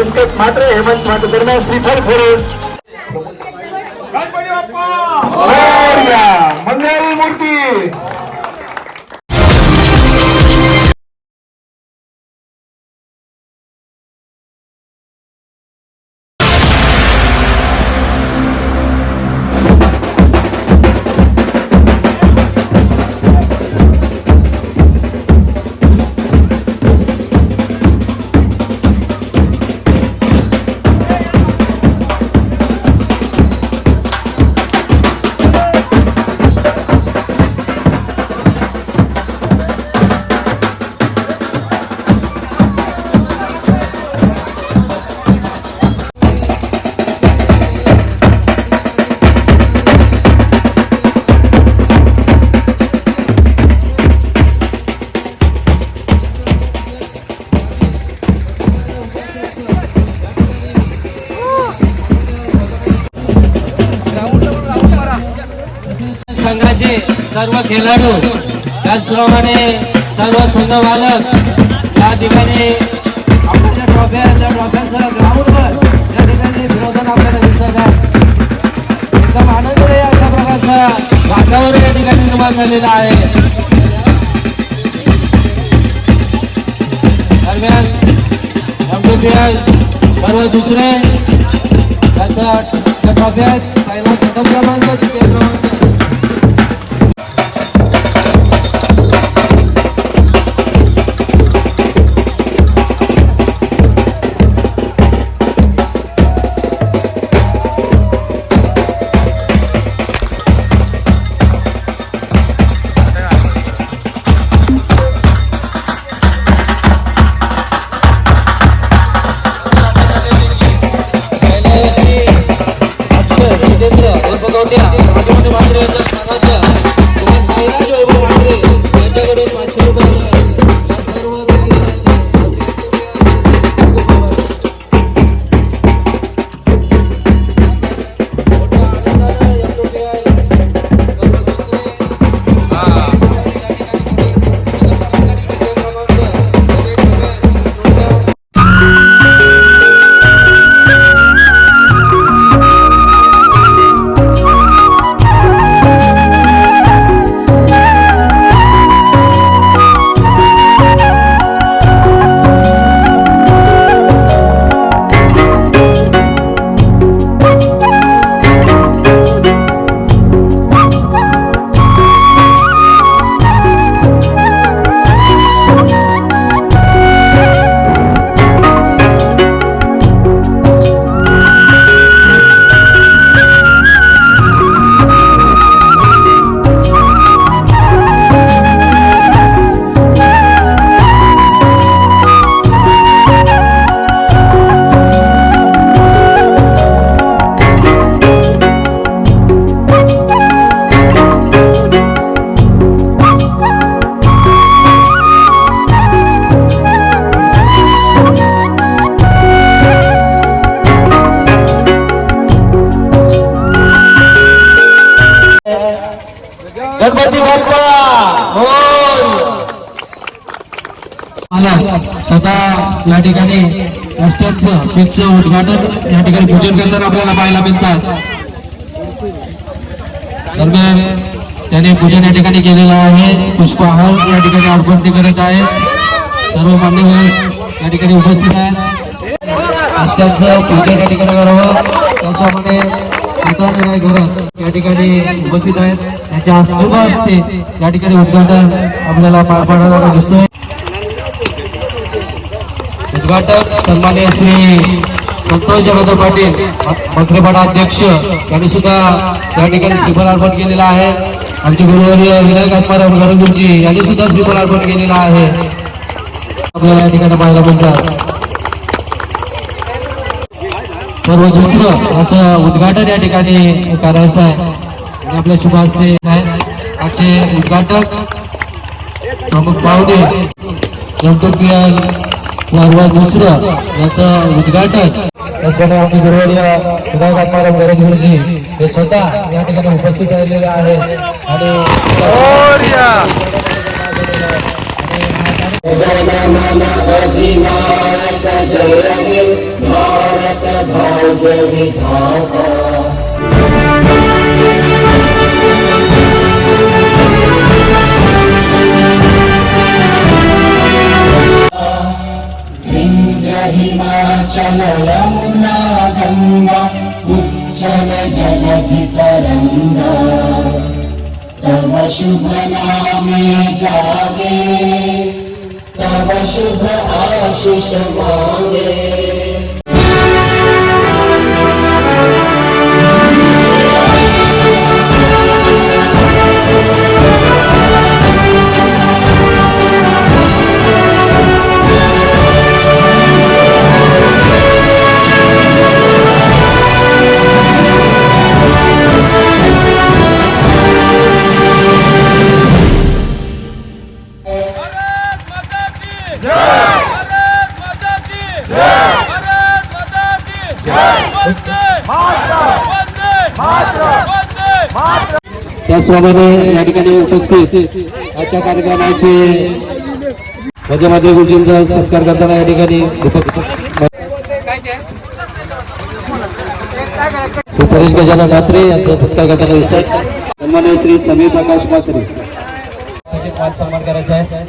संकेत मात्र हेमंत मात्र दरम्यान श्रीफळ फोडून मंगल मूर्ती संघाचे सर्व खेळाडू त्याचप्रमाणे सर्व संघबालक या ठिकाणी आपल्या ट्रॉफ्यांसह ग्राउंडवर या ठिकाणी विरोधन आपल्याला दिसत आहे. एकदम आनंददायी अशा प्रकारचं वातावरण या ठिकाणी निर्माण झालेलं आहे. दरम्यान सर्व दुसरे त्याचा ट्रॉफी आहेत. पहिला प्रथम क्रमांक द्वितीय क्रमांक गणपती बाप्पा स्वतः या ठिकाणी रस्त्याचं पिचचं उद्घाटन या ठिकाणी पूजन करताना आपल्याला पाहायला मिळतात. दरम्यान त्याने पूजन या ठिकाणी केलेलं आहे. पुष्पहार या ठिकाणी अर्पण ते करत आहेत. सर्व मान्यवर या ठिकाणी उपस्थित आहेत. रस्त्याचं पूजन या ठिकाणी करावं त्याच्यामध्ये या ठिकाणी उपस्थित आहेत. त्यांच्या शुभ हस्ते या ठिकाणी उद्घाटन आपल्याला पार पाडताना दिसतोय. उद्घाटक सन्माननीय श्री संतोष जगदो पाटील मंत्रिमंडळ अध्यक्ष यांनी सुद्धा या ठिकाणी श्रीफळ अर्पण केलेला आहे. आमचे गुरुवर्य विनायक आत्माराम गरगुरुजी यांनी सुद्धा श्रीफळ अर्पण केलेला आहे. आपल्याला या ठिकाणी पाहायला मिळतात. सर्व दुसरं याचं उद्घाटन या ठिकाणी करायचं आहे आणि आपल्या शुभ हस्ते आजचे उद्घाटक प्रमुख पाहुणे एमटीपीएल सर्व दुसरं याचं उद्घाटन त्याचप्रमाणे आमचे गुरुवर्य विनायक आत्माराम गरगुरुजी हे स्वतः या ठिकाणी उपस्थित राहिलेले आहेत आणि जय विधाता हिमाचल यमुना गंगा उज्जल जलधि तरंगा तव शुभ नामे जागे तव शुभ आशीष मांगे त्याचप्रमाणे या ठिकाणी उपस्थित आजच्या कार्यक्रमाचे वजमाद्री गुरुजींचा सत्कार करताना या ठिकाणी परेश गजानन ठाकरे यांचा सत्कार करताना दिसतात. सन्माननीय श्री समीर प्रकाश म्हात्रे सन्मान करायचा आहे.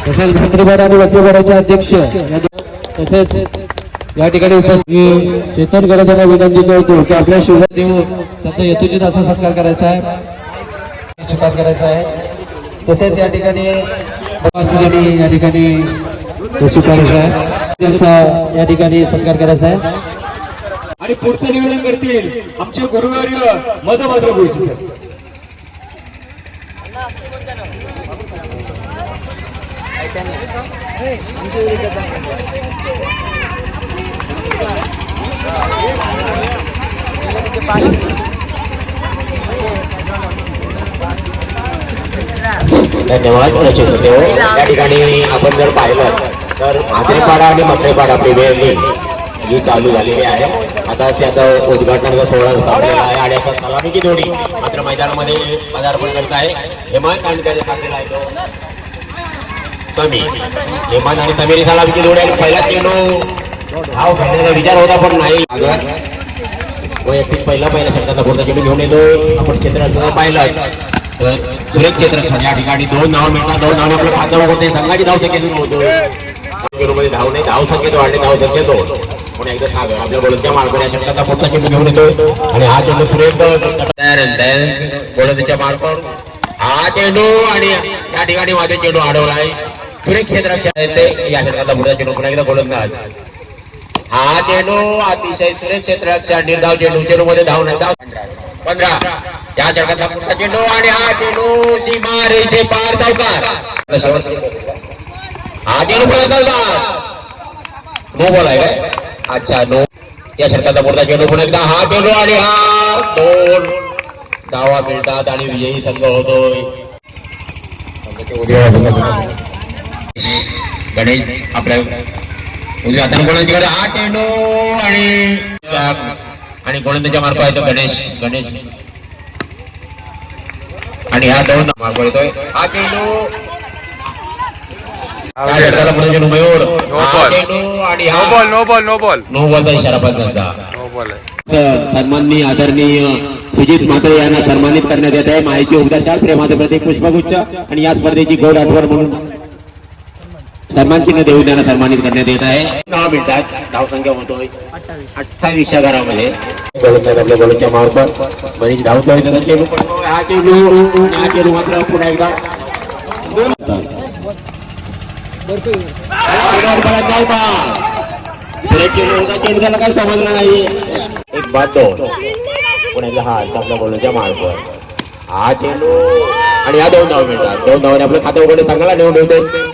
तसेच मंत्रिपद आणि वक्तीपदाचे अध्यक्ष तसेच या ठिकाणी उपस्थित चेतन गडदांना विनंती करतो की आपल्या शुभ देऊ त्यांचा यथोचित असा सत्कार करायचा आहे, स्वीकार करायचा आहे. तसेच या ठिकाणी या ठिकाणी स्वीकारायचा आहे, त्यांचा या ठिकाणी सत्कार करायचा आहे. आणि पुढचं निवेदन करतील आमचे गुरुवर्य मधुमात्र गुरुजी सर. धन्यवाद प्रशिक्षक हो. या ठिकाणी आपण जर पाहिलं तर म्हात्रेपाडा आणि मत्रेपाडा प्रीमियर लीग ही चालू झालेली आहे. आता त्याचा उद्घाटनाचा सोहळा संपलेला आहे आणि आता सलामीची जोडी मात्र मैदानामध्ये पदार्पण करत आहे. हेमंत आणि त्याच्या साथीला आहे तो समीर. हेमंत आणि समीर सलामीची जोडी आहे. पहिला चेंडू धाव खेळण्याचा विचार होता पण नाही. वैयक्तिक पहिला षटकाचा पुढचा चेंडू घेऊन येतो. आपण क्षेत्र पाहिलं तर सुरेश क्षेत्र या ठिकाणी 2 धाव मिळतात. 2 धाव आपलं खातं होते. संघाची धाव संख्या सुरू होतो. मध्ये धाव नाही, धाव संख्येत वाढले, धाव संख्येत पण एकदा सागर आपल्या गोलंदाजा मार्फत या षटकाचा पुढचा चेंडू घेऊन येतो आणि हा चेंडू सुरेश गोलंदाजाच्या मार्फत हा चेंडू आणि या ठिकाणी माझे चेंडू अडवलाय. सुरेश क्षेत्रात या षटकाचा पुढचा चेंडू पुन्हा एकदा गोलंदाज. हा चेंडू अतिशय सुरेश क्षेत्राच्या निर्धाव चेंडू मध्ये धाव नाही. धाव 15 या षटकाचा पुढचा चेंडू आणि हा चेंडू सीमारेषे पार धावकार. हा चेंडू नो बॉल आहे काय? अच्छा नो. या षटकाचा पुढचा चेंडू पुन्हा एकदा हा चेंडू आणि हा 2 धावा मिळतात आणि विजयी संघ होतोय. गणेश आपल्या उजव्या हाताने गोलंदाजीकडे हा चेंडू आणि गोलंदाजा मार्फत येतो गणेश आणि हा 2 मार्फत येतोय. हा चेंडू काय षटकाचा पुढचा चेंडू मयूर. हा चेंडू आणि हा नो बॉलचा इशारा पंचांचा. सन्माननीय आदरणीय सुजित म्हात्रे यांना सन्मानित करण्यात येत आहे. माहिती उपदेशात प्रेमाचे प्रतीक पुष्पगुच्छ आणि या स्पर्धेची गोड आठवण म्हणून सन्मान चिन्ह देऊन त्यांना सन्मानित करण्यात येत आहे. 9 मिनिटात धाव संख्या होतोय 28 घरामध्ये. गोलंदाज आपल्या गोलंदाजा मार्फत बरीच धावतोय. त्याचा चेंडू पडतोय. हा चेंडू मात्र पुन्हा एकदा चेंडू त्याला काही समजलं नाही. एक बाद 2 पुन्हा एकदा हा आपल्या गोलंदाजा मार्फत हा चेंडू आणि हा 2 धाव मिळतात. 2 धावाने आपलं खातं उघडे संघाला नेऊन ठेवतो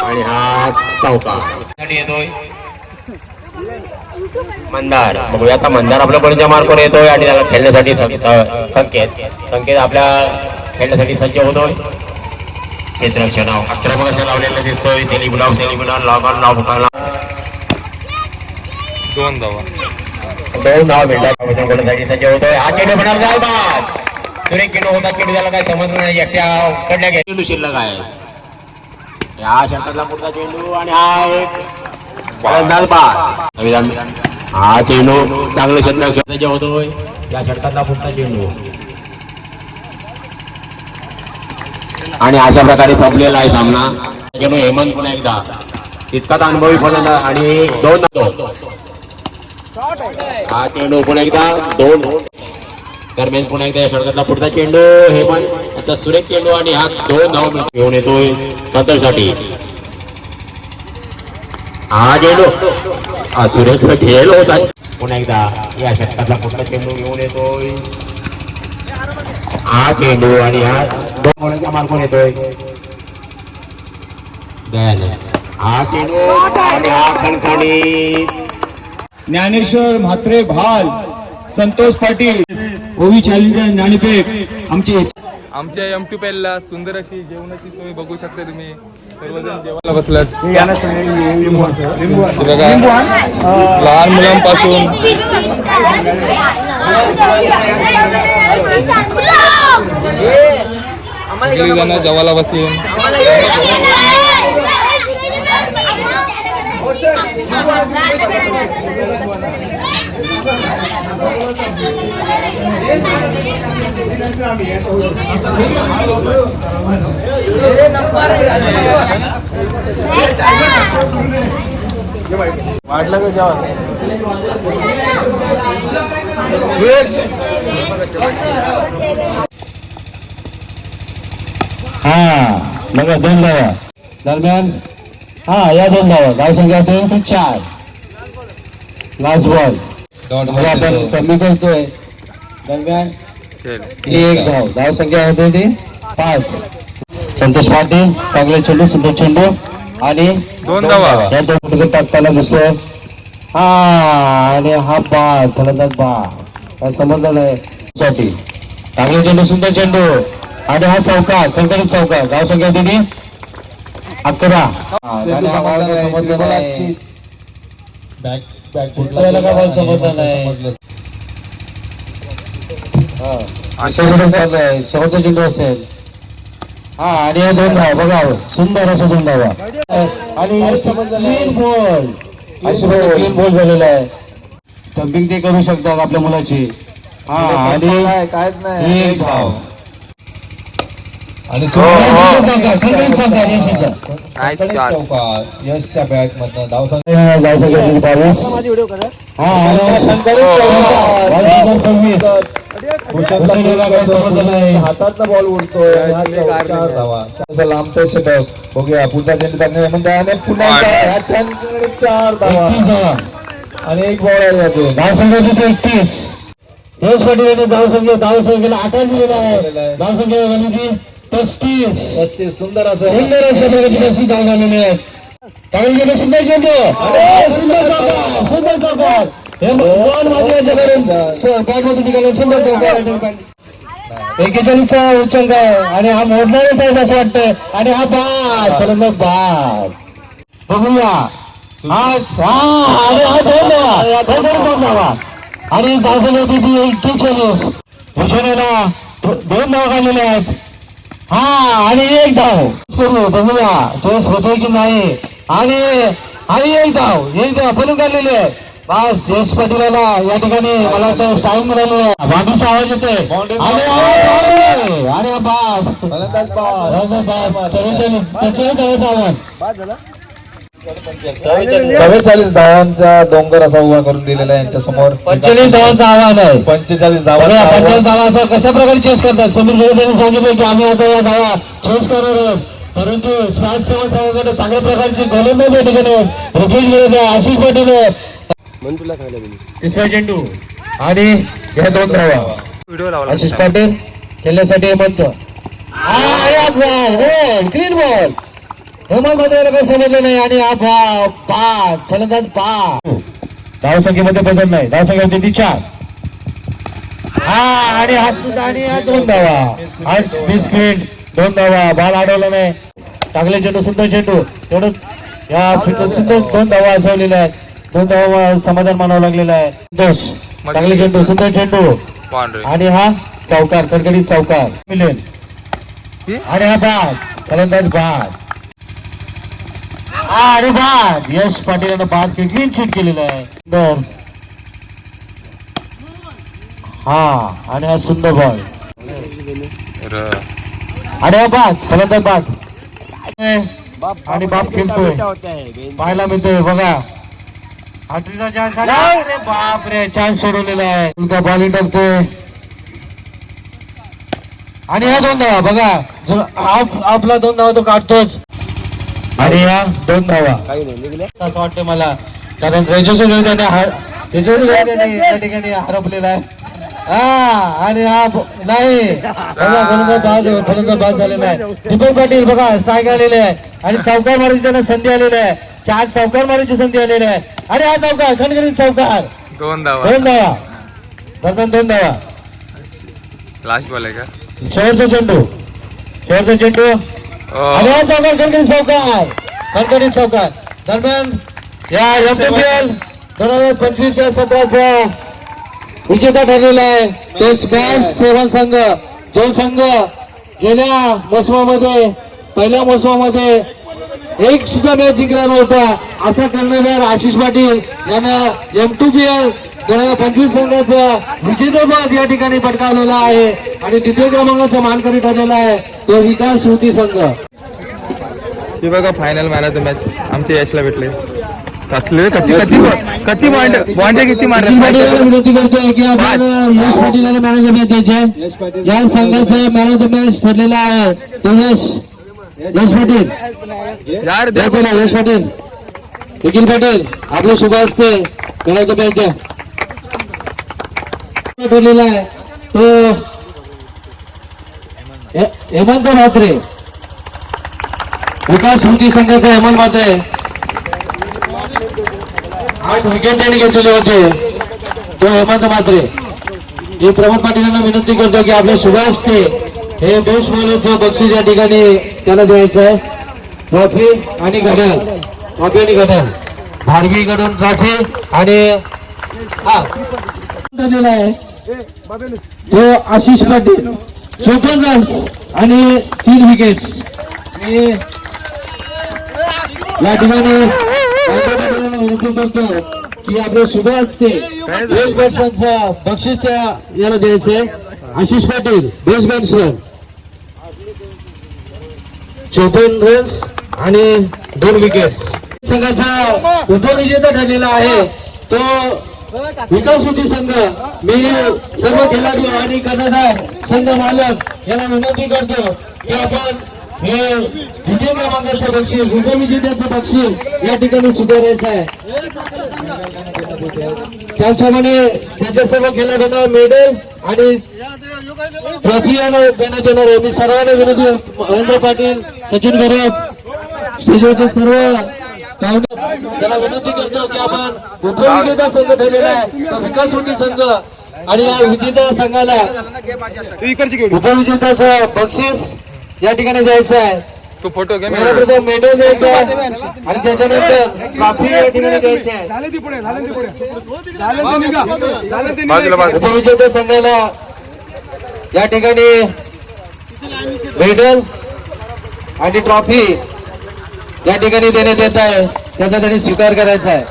आणि हा चौकार येतोय. मंदार बघूया आता. मंदार आपल्या गोलंदाजा मार्फत येतोय आणि त्याला खेळण्यासाठी संकेत आपल्या खेळण्यासाठी सज्ज होतोय. क्षेत्ररक्षण 11 बघा लावलेला दिसतोय. सेली गुलाब लॉगॉन नाव फुकायला 2 धावा मिळतात. गोलंदाजी सज्ज होतोय. हा चेंडू होणार जाय बाद. सुरेख चेंडू होता. चेंडू त्याला काय समजलं नाही. एकट्या कडल्या चेंडू शिल्लक आहे. या षटकातला पुढचा चेंडू आणि हा एक फलंदाज बाद. हा चेंडू चांगलं षटक होतोय. या षटकातला पुढचा चेंडू आणि अशा प्रकारे संपलेला आहे सामना. चेंडू हेमंत पुन्हा एकदा तितकाच अनुभवी फलंदाज आणि 2 हा चेंडू पुन्हा एकदा 2 दरम्यान पुन्हा एकदा या षटकातला पुढचा चेंडू हेमंत आता सुरेख चेंडू आणि हा 2 धाव घेऊन येतोय सदरसाठी. हा चेंडू सुरेश खेळ होत आहे. पुन्हा एकदा या षटकातला पुढचा चेंडू घेऊन येतोय. हा चेंडू आणि हा 2 धावांच्या मार्गावर येतोय. हा चेंडू आणि हा खणखणीत ज्ञानेश्वर म्हात्रे भाल, संतोष पाटील, ओवी चॅलेंजर ज्ञानपेठ आमच्या M2PL ला सुंदर अशी जेवणाची सोय बघू शकता तुम्ही. सर्वजण जेवायला बसलात. बघा, लहान मुलांपासून सगळेजण जेवायला बसून वाटलं का जेवण हा बघा 2 धावा दरम्यान. हा या 2 धावा धाव संख्या होते 4. लास्ट बॉल आपण कमी करतोय दरम्यान 1 धाव धाव संख्या होते ती 5. संतोष पाटील चांगले चेंडू सुंदर चेंडू आणि 2 धावा. या 2 टाकताना दिसतोय. हा आणि हा बाद फलंदाज बाद काय समजलं नाही साठी. चांगले चेंडू सुंदर चेंडू आणि हा चौकार खणखणीत चौकार धाव संख्या होती ती 11. समजलं नाही कुठल्याला काय मला समजलं नाही. शेवटचा चेंडू असेल. हा आणि हे 2 धावा बघा सुंदर असं 2 धावा आणि क्लीन बॉल अशी क्लीन बॉल झालेला आहे. स्टंपिंग ते करू शकतात आपल्या मुलाची. हा आणि कायच नाही 1 धाव आणि यशच्या बॅट मधनं धाव हातात बॉल उडतोय. 4 धावा लांबतो षटक. बघूया पुढचा चेंडू टाकणे म्हणतात पुन्हा 4 धावा आणि 1 बॉल आहे. धाव संख्या किती 31. यश पाटील यांनी धाव संख्येला 8 दिलेला आहे. धाव संख्या झाली की 35. सुंदर असं प्रगती धाव झालेली आहे. चांगली सुंदर चेंडू सुंदर चौकार हे बॉल बॅटमधून निघाले सुंदर चौकार. 41चा उच्चांक आहे आणि हा मोडणारच आहे असं वाटतंय. आणि हा बाद फलंदाज बाद बघूया. हा 2 धावा आणि धाव झाली होती ती 41. भूषणाला 2 धावा काढलेल्या आहेत. हा आणि 1 धाव करू बघूया चोस होतोय की नाही. आणि 1 धाव बनून काढलेली आहे. बस यश पाटीलाला या ठिकाणी मला वाटतं टाइम मिळालेला आहे. बाजूचा आवाज येतोय आणि बास 44 धावांचा डोंगर असा उभा करून दिलेला आहे यांच्या समोर. 45 धावांचा आव्हान आहे. 45 धावा 45 धावांचा कशा प्रकारे चेस करतात. समीर जगताने सांगितलं की आम्ही आता या धावा चेस करणार आहोत. परंतु स्वास्थ्य सेवा संघाकडे चांगल्या प्रकारची गोलंदाज या ठिकाणी रुपेश गिरे आशिष पाटील तिसरा चेंडू आणि ह्या 2 धावा आशिष पाटील खेळण्यासाठी हेमंत. क्लीन बॉल हेमंत मध्ये काही समजलं नाही. आणि हा बाद फलंदाज बाद. धाव संख्येमध्ये बदल नाही. धाव संख्या होती ती 4. हा आणि हा सुद्धा आणि 2 धावा आज मिसफील्ड 2 धावा बाल अडवला नाही. टाकले चेंडू सुंदर चेंडू तेवढंच या सुंदर 2 धावा असवलेल्या आहेत. 2 धावा समाधान मानावं लागलेलं आहे. दोष टाकले चेंडू सुंदर चेंडू आणि हा चौकार कडकडीत चौकार मिळेल. आणि हा बाद फलंदाज बाद अरे बाद यश पाटील यानं बाद क्लीन शीट केलेलं आहे सुंदर. हा आणि हा सुंदर बॉल आणि हा बाद फलंदाज बाद आणि बाप खेळतोय पाहायला मिळतोय बघा. आठवीचा चान्स झाला. अरे बाप रे चान्स सोडवलेला आहे. उलटा बॉलिंग टाकतोय आणि हा 2 धावा बघा. जो आपला 2 धावा तो काढतोच आणि या 2 धावा असं वाटतं मला. कारण त्याच्यासोबत त्याने या ठिकाणी हरपलेला आहे. हा आणि हा नाही बघा फलंदाज बाद झालेला आहे. दीपक पाटील बघा स्ट्राईक आलेले आहे आणि चौकार मारायची त्यांना संधी आलेली आहे. 4 चौकार मारायची संधी आलेली आहे आणि हा चौकार खणखणीत चौकार 2 धावा 2 धावा दरम्यान 2 धावा. लास्ट बॉल आहे का? शेवटचा चेंडू आणि हा चौकार खणखणीत चौकार दरम्यान या MPL 2025 या सत्राचा विजेता ठरलेला आहे तो स्मॅश 7 संघ. जो संघ गेल्या मोसमामध्ये पहिल्या मोसमामध्ये एक सुद्धा मॅच जिंकला नव्हता असा कर्णधार आशिष पाटील यानं M2PL 2025 संघाचा विजेतेपद या ठिकाणी पटकावलेला आहे आणि द्वितीय क्रमांकाचा मानकरी ठरलेला आहे तो विकास श्रुती संघ. हे बघा final man of the match आमच्या यशला भेटले. कसले किती बॉन्ड किती मारले. विनंती करतोय की आपण Yash Patil man of the match द्यायचे. या संघाचा मॅन ऑफ द मॅच ठरलेला आहे तो यश पाटील. यार यश पाटील निखिल पाटील आपले शुभ असते मॅन ऑफ द मॅच द्या. ठरलेला आहे तो हेमंत म्हात्रे विकास स्मृती संघाचा हेमंत म्हात्रे. 8 विकेट त्यांनी घेतलेले होते तो हेमंत म्हात्रे. मी प्रमोद पाटीलांना विनंती करतो की आपल्या शुभ असते हे बेस्ट बॉलरचं बक्षीस या ठिकाणी त्याला द्यायचं आहे. ट्रॉफी आणि घड्याळ भारवीकडून ट्रॉफी आणि हा ठरलेला आहे तो आशिष पाटील 54 रन्स आणि 3 विकेट्स. या ठिकाणी विनंती करतो की आपले शुभ असते बेस्ट बॅट्समॅनचं बक्षीस त्या याला द्यायचंय. Ashish Patil best batsman 54 runs आणि 2 विकेट्स. संघाचा उपविजेता ठरलेला आहे तो विकास स्मृती संघ. मी सर्व खेळाडू आणि कर्णधार संघ मालक यांना विनंती करतो की आपण हे द्वितीय क्रमांकाचं बक्षीस उपविजेत्याचं बक्षीस या ठिकाणी सुधारायचं आहे. त्याचप्रमाणे त्यांच्या सर्व खेळाडूंना मेडल आणि ट्रॉफी देण्यात येणार आहे. मी सर्वांना विनंती महेंद्र पाटील सचिन गरब स्टेजवरचे सर्व त्याला विनंती करतो की आपण उपविजेता संघ ठरलेला आहे तो विकास स्मृती संघ आणि या विजेता संघाला उपविजेताचं बक्षीस या ठिकाणी द्यायचं आहे. तो फोटो घे. प्रथम मेडल द्यायचा आणि त्याच्यानंतर ट्रॉफी या ठिकाणी द्यायची आहे. उपविजेता संघाला या ठिकाणी मेडल आणि ट्रॉफी या ठिकाणी देण्यात येत आहे त्याचा त्यांनी स्वीकार करायचा आहे.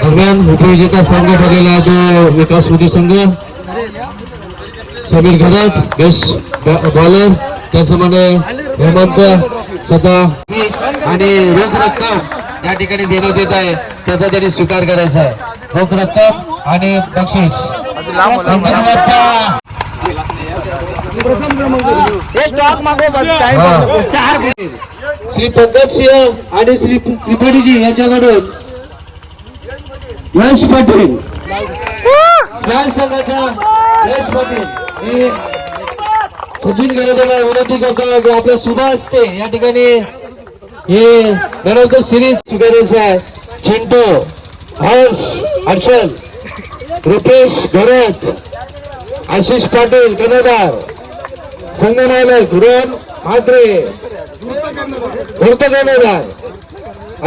दरम्यान उपविजेता संघ ठरलेला आहे तो विकास स्मृती संघ. समीर घरात बेस्ट बॉलर त्याचप्रमाणे हेमंत सदा आणि रोख रक्कम या ठिकाणी देण्यात येत आहे त्याचा त्यांनी स्वीकार करायचा आहे. रोख रक्कम आणि बक्षीस श्री पंकज सिंह आणि श्री त्रिपाठीजी यांच्याकडून यश पाटील स्मॅश संघाचा यश पाटील. मी सचिन गरजेला विनंती करतो की आपल्या शुभ असते या ठिकाणी हे मॅन ऑफ द सिरीज स्वीकारायचं आहे. चिंटू हर्ष हर्षल रुपेश भरत आशिष पाटील कर्णधार संघ नायक रोहन म्हात्रे कर्णधार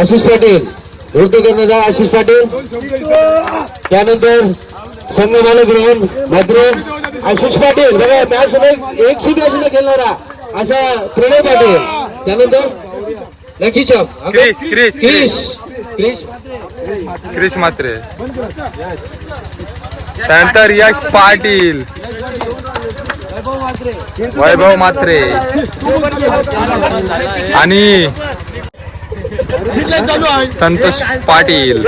आशिष पाटील नृत्य करण्याचा आशिष पाटील, त्यानंतर संघ मालक राहून मात्र आशिष पाटील बघा मॅच एक सुद्धा खेळणारा असा प्रणय पाटील, त्यानंतर लकी चॉप क्रिश मात्रे, त्यानंतर यश पाटील, वैभव मात्रे आणि संतोष पाटील.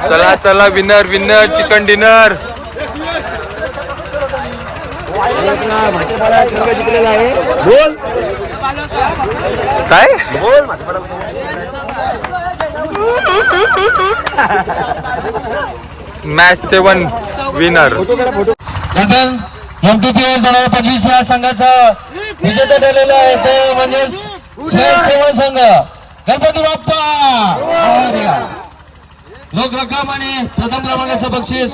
चला चला विनर विनर चिकन डिनर. काय मॅच 7 विनर. दरम्यान MTPL 2025 या संघाचा विजेता ठरलेला आहे तो म्हणजे स्वयंसेवक संघ गणपती बाप्पा. लोक रक्कम आणि प्रथम क्रमांकाचं बक्षीस